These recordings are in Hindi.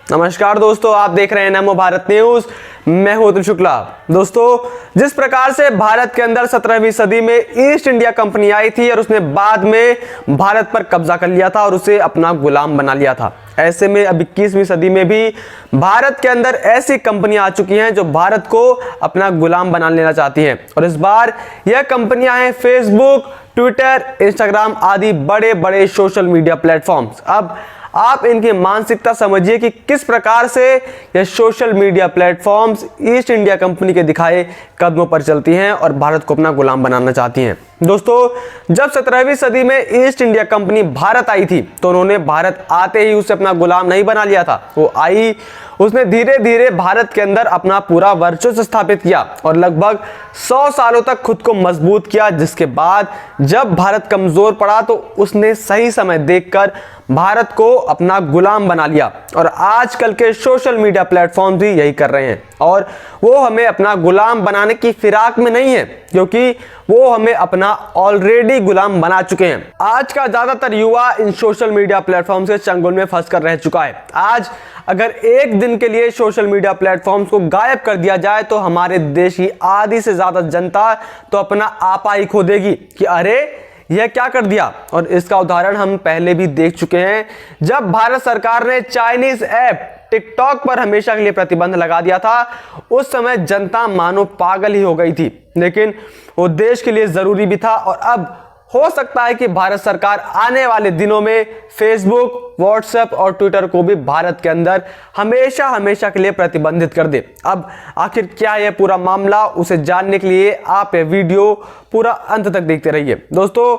नमस्कार दोस्तों, आप देख रहे हैं नमो भारत न्यूज। मैं हूं अतुल शुक्ला। दोस्तों, जिस प्रकार से भारत के अंदर 17वीं सदी में ईस्ट इंडिया कंपनी आई थी और उसने बाद में भारत पर कब्जा कर लिया था और उसे अपना गुलाम बना लिया था, ऐसे में अब 21वीं सदी में भी भारत के अंदर ऐसी कंपनियां आ चुकी हैं जो भारत को अपना गुलाम बना लेना चाहती हैं। और इस बार यह कंपनियां हैं फेसबुक, ट्विटर, इंस्टाग्राम आदि बड़े बड़े सोशल मीडिया प्लेटफॉर्म्स। अब आप इनकी मानसिकता समझिए कि किस प्रकार से यह social media platforms east India company के दिखाए कदमों पर चलती हैं और भारत को अपना गुलाम बनाना चाहती हैं। दोस्तों, जब 17वीं सदी में ईस्ट इंडिया कंपनी भारत आई थी तो उन्होंने भारत आते ही उसे अपना गुलाम नहीं बना लिया था। वो आई, उसने धीरे धीरे भारत के अंदर अपना पूरा वर्चस्व स्थापित किया और लगभग 100 सालों तक खुद को मजबूत किया, जिसके बाद जब भारत कमजोर पड़ा तो उसने सही समय देखकर भारत को अपना गुलाम बना लिया। और आजकल के सोशल मीडिया प्लेटफॉर्म भी यही कर रहे हैं और वो हमें अपना गुलाम बनाने की फिराक में नहीं है, क्योंकि वो हमें अपना ऑलरेडी गुलाम बना चुके हैं। आज का ज्यादातर युवा इन सोशल मीडिया प्लेटफॉर्म से चंगुल में फंस कर रह चुका है। आज अगर एक दिन के लिए सोशल मीडिया प्लेटफॉर्म्स को गायब कर दिया जाए तो हमारे देश की आधी से ज्यादा जनता तो अपना आपा ही खो देगी कि अरे यह क्या कर दिया। और इसका उदाहरण हम पहले भी देख चुके हैं, जब भारत सरकार ने चाइनीज ऐप टिकटॉक पर हमेशा के लिए प्रतिबंध लगा दिया था। उस समय जनता मानो पागल ही हो गई थी, लेकिन वो देश के लिए जरूरी भी था। और अब हो सकता है कि भारत सरकार आने वाले दिनों में फेसबुक, व्हाट्सएप और ट्विटर को भी भारत के अंदर हमेशा हमेशा के लिए प्रतिबंधित कर दे। अब आखिर क्या है पूरा मामला, उसे जानने के लिए आप ये वीडियो पूरा अंत तक देखते रहिए। दोस्तों,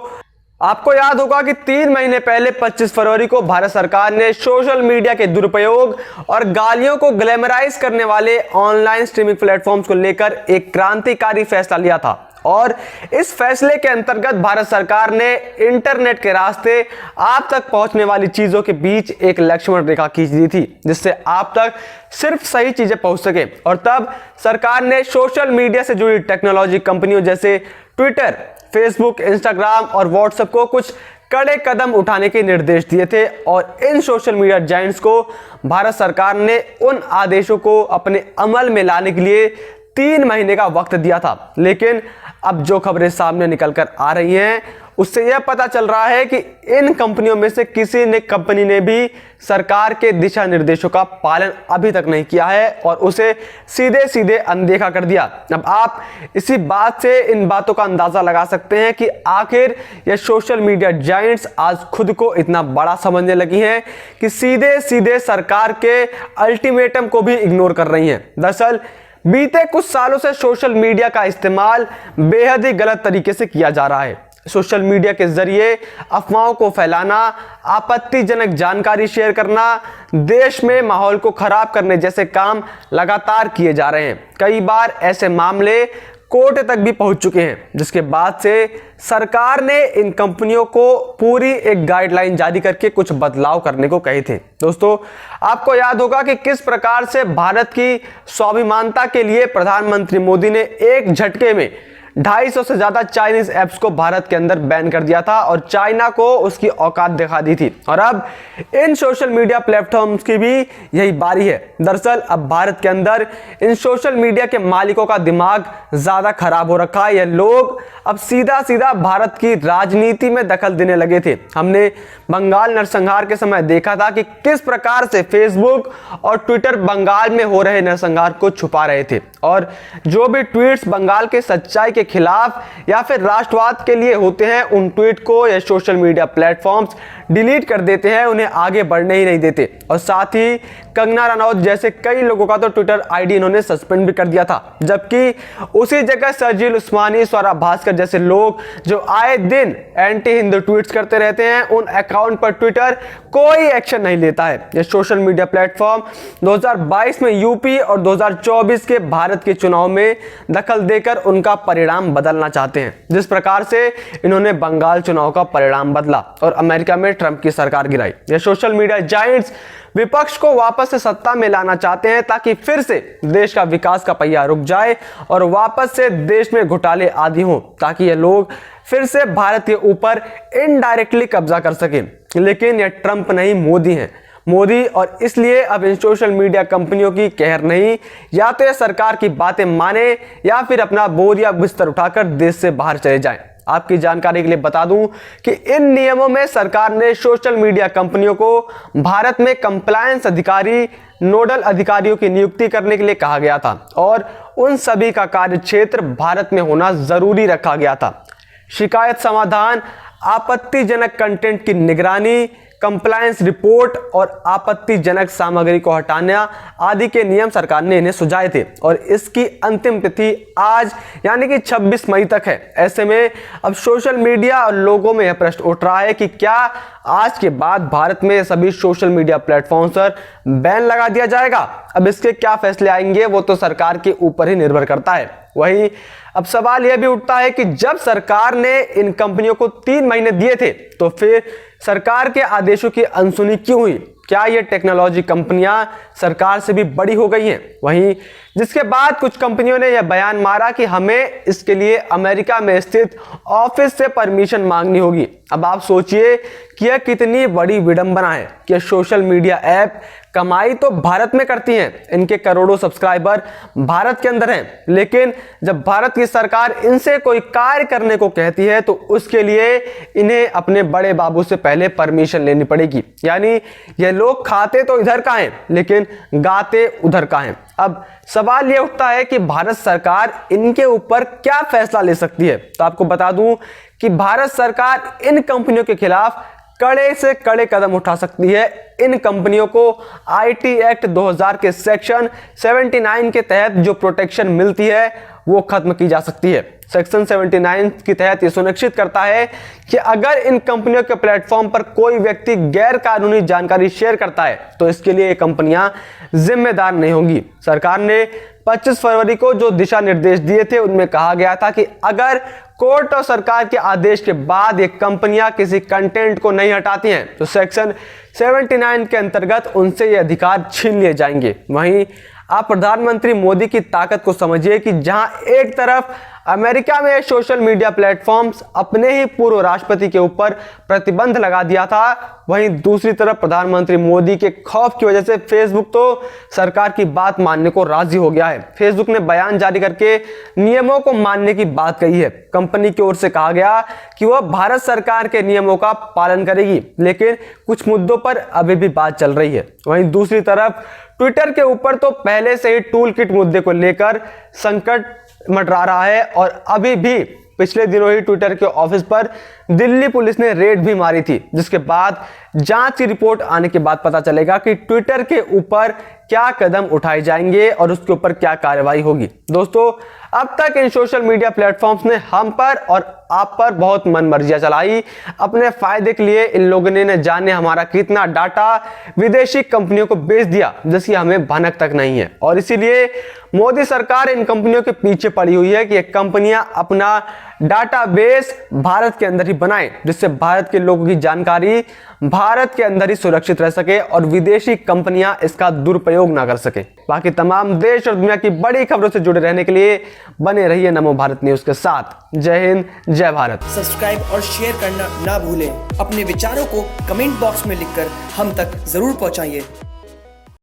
आपको याद होगा कि 3 महीने पहले 25 फरवरी को भारत सरकार ने सोशल मीडिया के दुरुपयोग और गालियों को ग्लैमराइज करने वाले ऑनलाइन स्ट्रीमिंग प्लेटफॉर्म्स को लेकर एक क्रांतिकारी फैसला लिया था। और इस फैसले के अंतर्गत भारत सरकार ने इंटरनेट के रास्ते आप तक पहुंचने वाली चीजों के बीच एक लक्ष्मण रेखा खींच दी थी, जिससे आप तक सिर्फ सही चीजें पहुंच सके। और तब सरकार ने सोशल मीडिया से जुड़ी टेक्नोलॉजी कंपनियों जैसे ट्विटर, फेसबुक, इंस्टाग्राम और व्हाट्सएप को कुछ कड़े कदम उठाने के निर्देश दिए थे। और इन सोशल मीडिया जायंट्स को भारत सरकार ने उन आदेशों को अपने अमल में लाने के लिए 3 महीने का वक्त दिया था। लेकिन अब जो खबरें सामने निकलकर आ रही हैं उससे यह पता चल रहा है कि इन कंपनियों में से किसी ने कंपनी ने भी सरकार के दिशा निर्देशों का पालन अभी तक नहीं किया है और उसे सीधे सीधे अनदेखा कर दिया। अब आप इसी बात से इन बातों का अंदाजा लगा सकते हैं कि आखिर ये सोशल मीडिया जायंट्स आज खुद को इतना बड़ा समझने लगी हैं कि सीधे सीधे सरकार के अल्टीमेटम को भी इग्नोर कर रही हैं। दरअसल बीते कुछ सालों से सोशल मीडिया का इस्तेमाल बेहद ही गलत तरीके से किया जा रहा है। सोशल मीडिया के जरिए अफवाहों को फैलाना, आपत्तिजनक जानकारी शेयर करना, देश में माहौल को खराब करने जैसे काम लगातार किए जा रहे हैं। कई बार ऐसे मामले कोर्ट तक भी पहुंच चुके हैं, जिसके बाद से सरकार ने इन कंपनियों को पूरी एक गाइडलाइन जारी करके कुछ बदलाव करने को कहे थे। दोस्तों, आपको याद होगा कि किस प्रकार से भारत की स्वाभिमानता के लिए प्रधानमंत्री मोदी ने एक झटके में 250 से ज्यादा चाइनीज ऐप्स को भारत के अंदर बैन कर दिया था और चाइना को उसकी औकात दिखा दी थी। और अब इन सोशल मीडिया प्लेटफॉर्म्स की भी यही बारी है। दरअसल अब भारत के अंदर इन सोशल मीडिया के मालिकों का दिमाग ज्यादा खराब हो रखा है। ये लोग अब सीधा सीधा भारत की राजनीति में दखल देने लगे थे। हमने बंगाल नरसंहार के समय देखा था कि किस प्रकार से फेसबुक और ट्विटर बंगाल में हो रहे नरसंहार को छुपा रहे थे और जो भी ट्वीट्स बंगाल के सच्चाई के खिलाफ या फिर राष्ट्रवाद के लिए होते हैं, उन ट्वीट को ये सोशल मीडिया प्लेटफॉर्म्स डिलीट कर देते हैं, उन्हें आगे बढ़ने ही नहीं देते। और साथ ही कंगना रनौत जैसे कई लोगों का तो ट्विटर आईडी इन्होंने सस्पेंड भी कर दिया था। जबकि उसी जगह शर्जील उस्मानी, स्वरा भास्कर जैसे लोग जो आए दिन एंटी हिंदू ट्वीट्स करते रहते हैं, उन अकाउंट पर ट्विटर कोई एक्शन नहीं लेता है। ये सोशल मीडिया प्लेटफॉर्म 2022 में यूपी और 2024 के भारत के चुनाव में दखल देकर उनका परिणाम बदलना चाहते हैं, जिस प्रकार से इन्होंने बंगाल चुनाव का परिणाम बदला और अमेरिका में ट्रंप की सरकार गिराई। ये सोशल मीडिया जायंट्स विपक्ष को वापस से सत्ता में लाना चाहते हैं ताकि फिर से देश का विकास का पहिया रुक जाए और वापस से देश में घोटाले आदि हों, ताकि ये लोग फिर से भारत के ऊपर इनडायरेक्टली कब्जा कर सकें। लेकिन ये ट्रंप नहीं, मोदी हैं। मोदी, और इसलिए अब इन सोशल मीडिया कंपनियों की कहर नहीं, या तो ये सरकार की बातें माने या फिर अपना बोरिया बिस्तर उठाकर देश से बाहर चले जाएं। आपकी जानकारी के लिए बता दूं कि इन नियमों में सरकार ने सोशल मीडिया कंपनियों को भारत में कंप्लायंस अधिकारी, नोडल अधिकारियों की नियुक्ति करने के लिए कहा गया था और उन सभी का कार्य क्षेत्र भारत में होना जरूरी रखा गया था। शिकायत समाधान, आपत्तिजनक कंटेंट की निगरानी, कंप्लायंस रिपोर्ट और आपत्तिजनक सामग्री को हटाना आदि के नियम सरकार ने इन्हें सुझाए थे और इसकी अंतिम तिथि आज यानी कि 26 मई तक है। ऐसे में अब सोशल मीडिया और लोगों में यह प्रश्न उठ रहा है कि क्या आज के बाद भारत में सभी सोशल मीडिया प्लेटफॉर्म्स पर बैन लगा दिया जाएगा। अब इसके क्या फैसले आएंगे वो तो सरकार के ऊपर ही निर्भर करता है। वहीं अब सवाल यह भी उठता है कि जब सरकार ने इन कंपनियों को 3 महीने दिए थे तो फिर सरकार के आदेशों की अनसुनी क्यों हुई। क्या ये टेक्नोलॉजी कंपनियां सरकार से भी बड़ी हो गई हैं। वहीं जिसके बाद कुछ कंपनियों ने यह बयान मारा कि हमें इसके लिए अमेरिका में स्थित ऑफिस से परमिशन मांगनी होगी। अब आप सोचिए कि यह कितनी बड़ी विडंबना है कि सोशल मीडिया ऐप कमाई तो भारत में करती हैं, इनके करोड़ों सब्सक्राइबर भारत के अंदर हैं, लेकिन जब भारत की सरकार इनसे कोई कार्य करने को कहती है तो उसके लिए इन्हें अपने बड़े बाबू से पहले परमिशन लेनी पड़ेगी। यानी ये लोग खाते तो इधर का हैं लेकिन गाते उधर का हैं। अब सवाल यह उठता है कि भारत सरकार इनके ऊपर क्या फैसला ले सकती है। तो आपको बता दूं कि भारत सरकार इन कंपनियों के खिलाफ कड़े से कड़े कदम उठा सकती है। इन कंपनियों को आईटी एक्ट 2000 के सेक्शन 79 के तहत जो प्रोटेक्शन मिलती है वो खत्म की जा सकती है। सेक्शन 79 के तहत ये सुनिश्चित करता है कि अगर इन कंपनियों के प्लेटफॉर्म पर कोई व्यक्ति गैर कानूनी जानकारी शेयर करता है तो इसके लिए ये कंपनियां जिम्मेदार नहीं होंगी। सरकार ने 25 फरवरी को जो दिशा निर्देश दिए थे उनमें कहा गया था कि अगर कोर्ट और सरकार के आदेश के बाद ये कंपनियां किसी कंटेंट को नहीं हटाती हैं तो सेक्शन 79 के अंतर्गत उनसे ये अधिकार छीन लिए जाएंगे। वहीं आप प्रधानमंत्री मोदी की ताकत को समझिए कि जहां एक तरफ अमेरिका में सोशल मीडिया प्लेटफॉर्म्स अपने ही पूर्व राष्ट्रपति के ऊपर प्रतिबंध लगा दिया था, वहीं दूसरी तरफ प्रधानमंत्री मोदी के खौफ की वजह से फेसबुक तो सरकार की बात मानने को राजी हो गया है। फेसबुक ने बयान जारी करके नियमों को मानने की बात कही है। कंपनी की ओर से कहा गया कि वह भारत सरकार के नियमों का पालन करेगी, लेकिन कुछ मुद्दों पर अभी भी बात चल रही है। वहीं दूसरी तरफ ट्विटर के ऊपर तो पहले से ही टूल किट मुद्दे को लेकर संकट मंडरा रहा है और अभी भी पिछले दिनों ही ट्विटर के ऑफिस पर दिल्ली पुलिस ने रेड भी मारी थी, जिसके बाद जांच की रिपोर्ट आने के बाद पता चलेगा कि ट्विटर के ऊपर क्या कदम उठाए जाएंगे और उसके ऊपर क्या कार्रवाई होगी। दोस्तों, अब तक इन सोशल मीडिया प्लेटफॉर्म्स ने हम पर और आप पर बहुत मनमर्जियां चलाई। अपने फायदे के लिए इन लोगों ने न जाने हमारा कितना डाटा विदेशी कंपनियों को बेच दिया जिसकी हमें भनक तक नहीं है। और इसीलिए मोदी सरकार इन कंपनियों के पीछे पड़ी हुई है कि ये कंपनियां अपना डाटाबेस भारत के अंदर ही बनाएं, जिससे भारत के लोगों की जानकारी भारत के अंदर ही सुरक्षित रह सके और विदेशी कंपनियां इसका दुरुपयोग ना कर सके। बाकी तमाम देश और दुनिया की बड़ी खबरों से जुड़े रहने के लिए बने रहिए नमो भारत न्यूज के साथ। जय हिंद, जय भारत। सब्सक्राइब और शेयर करना ना भूलें। अपने विचारों को कमेंट बॉक्स में लिखकर हम तक जरूर पहुंचाइए।